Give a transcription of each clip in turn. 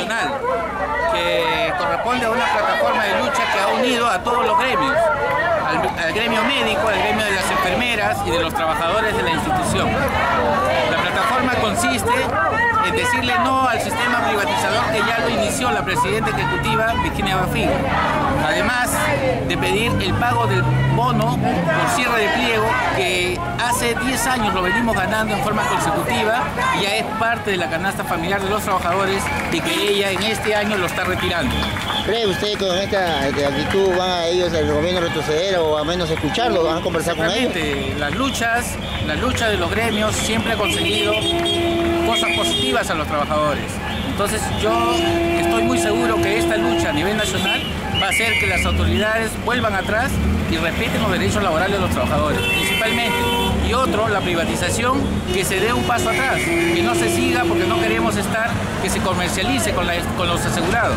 nacional que corresponde a una plataforma de lucha que ha unido a todos los gremios, al gremio médico, al gremio de las enfermeras y de los trabajadores de la institución. La plataforma consiste en decirle no al sistema privatizador que ya lo inició la presidenta ejecutiva Virginia Bafigo. Además de pedir el pago del bono por cierre de pliego que hace 10 años lo venimos ganando en forma consecutiva y ya es parte de la canasta familiar de los trabajadores y que ella en este año lo está retirando. ¿Cree usted que con esta actitud van a ellos al gobierno a retroceder o a menos escucharlo? ¿Van a conversar con ellos? La lucha de los gremios siempre ha conseguido cosas positivas a los trabajadores. Entonces yo estoy muy seguro que esta lucha a nivel nacional va a hacer que las autoridades vuelvan atrás y respeten los derechos laborales de los trabajadores, principalmente. Y otro, la privatización, que se dé un paso atrás, que no se siga porque no queremos que se comercialice con los asegurados.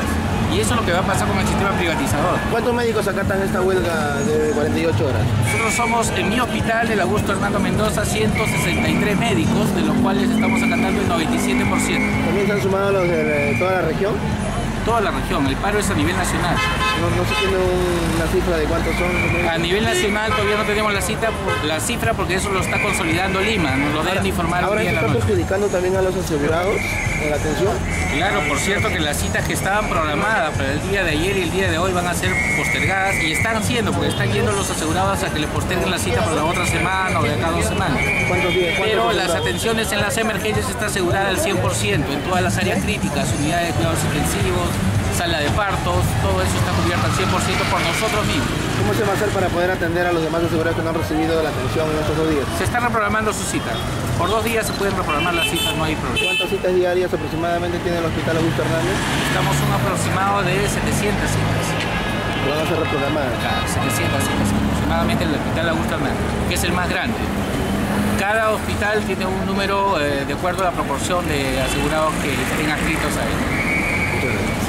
Y eso es lo que va a pasar con el sistema privatizador. ¿Cuántos médicos acatan esta huelga de 48 horas? Nosotros somos, en mi hospital, el Augusto Hernando Mendoza, 163 médicos, de los cuales estamos acatando el 97%. ¿También se han sumado los de toda la región? Toda la región, el paro es a nivel nacional. No se tiene una cifra de cuántos son. A nivel nacional todavía no tenemos la cifra porque eso lo está consolidando Lima, nos lo deben informar. ¿Ahora esto está perjudicando también a los asegurados en la atención? Claro, por cierto que las citas que estaban programadas para el día de ayer y el día de hoy van a ser postergadas y están siendo, porque están yendo los asegurados a que le posterguen la cita para la otra semana o de acá 2 semanas. ¿Cuántos días? Pero las atenciones en las emergencias está asegurada al 100% en todas las áreas críticas, unidades de cuidados intensivos, sala de partos, todo eso está cubierto al 100% por nosotros mismos. ¿Cómo se va a hacer para poder atender a los demás asegurados que no han recibido la atención en estos 2 días? Se está reprogramando su cita. Por 2 días se pueden reprogramar las citas, no hay problema. ¿Cuántas citas diarias aproximadamente tiene el Hospital Augusto Hernández? Estamos un aproximado de 700 citas. ¿Van a ser reprogramadas? Claro, 700 citas aproximadamente en el Hospital Augusto Hernández, que es el más grande. Cada hospital tiene un número de acuerdo a la proporción de asegurados que estén adscritos a él. Muchas gracias.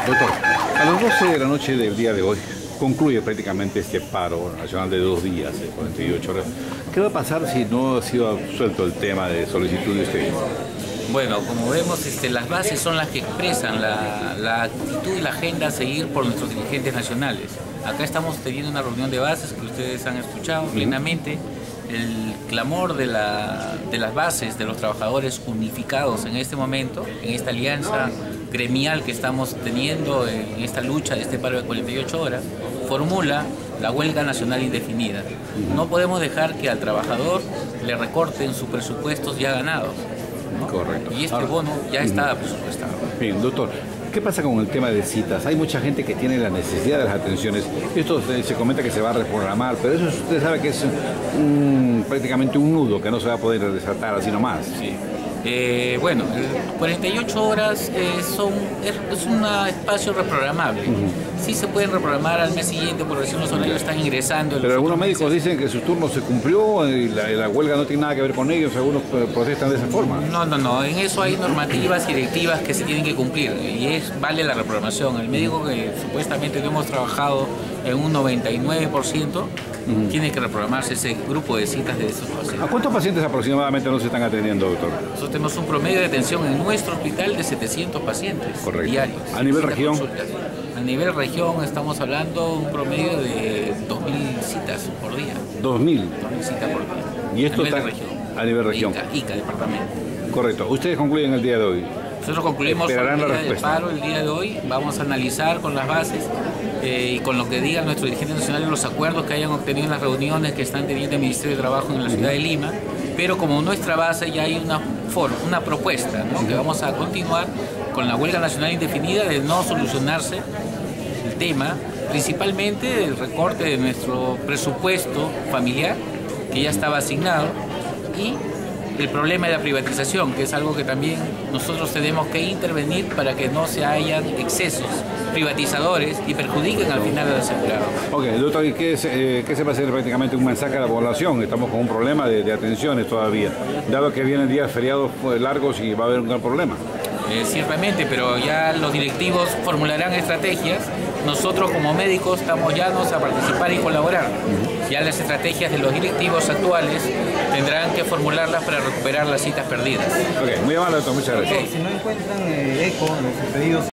Doctor, a las 12 de la noche del día de hoy concluye prácticamente este paro nacional de 2 días, de 48 horas. ¿Qué va a pasar si no ha sido absuelto el tema de solicitud de usted? Bueno, como vemos, las bases son las que expresan la actitud y la agenda a seguir por nuestros dirigentes nacionales. Acá estamos teniendo una reunión de bases que ustedes han escuchado plenamente. El clamor de las bases, de los trabajadores unificados en este momento, en esta alianza gremial que estamos teniendo en esta lucha de este paro de 48 horas, formula la huelga nacional indefinida. No podemos dejar que al trabajador le recorten sus presupuestos ya ganados, ¿no? Correcto. Y este bono ya está presupuestado. Bien, doctor, ¿qué pasa con el tema de citas? Hay mucha gente que tiene la necesidad de las atenciones. Esto se comenta que se va a reprogramar, pero eso usted sabe que es prácticamente un nudo que no se va a poder desatar así nomás. Sí. Bueno, 48 horas es un espacio reprogramable. Sí se pueden reprogramar al mes siguiente porque si los horarios están ingresando. Pero algunos médicos dicen que su turno se cumplió y la huelga no tiene nada que ver con ellos. Algunos protestan de esa forma. No. En eso hay normativas y directivas que se tienen que cumplir y vale la reprogramación. El médico que supuestamente no hemos trabajado en un 99%, tiene que reprogramarse ese grupo de citas de esos pacientes. ¿A cuántos pacientes aproximadamente no se están atendiendo, doctor? Nosotros tenemos un promedio de atención en nuestro hospital de 700 pacientes diarios. ¿A nivel región? Consultas. A nivel región estamos hablando un promedio de 2.000 citas por día. 2.000. 2.000 citas por día. ¿Y esto está a nivel región? ICA, departamento. Correcto. ¿Ustedes concluyen el día de hoy? Nosotros concluimos el día del paro el día de hoy. Vamos a analizar con las bases y con lo que digan nuestros dirigentes nacionales, los acuerdos que hayan obtenido en las reuniones que están teniendo el Ministerio de Trabajo en la ciudad de Lima, pero como nuestra base ya hay una propuesta, ¿no? Que vamos a continuar con la huelga nacional indefinida de no solucionarse el tema, principalmente el recorte de nuestro presupuesto familiar, que ya estaba asignado, y el problema de la privatización, que es algo que también nosotros tenemos que intervenir para que no se hayan excesos privatizadores y perjudiquen al final al asegurado. Ok, doctor, ¿y qué se va a hacer prácticamente un mensaje a la población? Estamos con un problema de atenciones todavía, dado que vienen días feriados largos y va a haber un gran problema. Ciertamente, pero ya los directivos formularán estrategias. Nosotros como médicos estamos llanos a participar y colaborar. Ya las estrategias de los directivos actuales tendrán que formularlas para recuperar las citas perdidas. Ok, muy amable, doctor, muchas gracias. Si no encuentran eco en los pedidos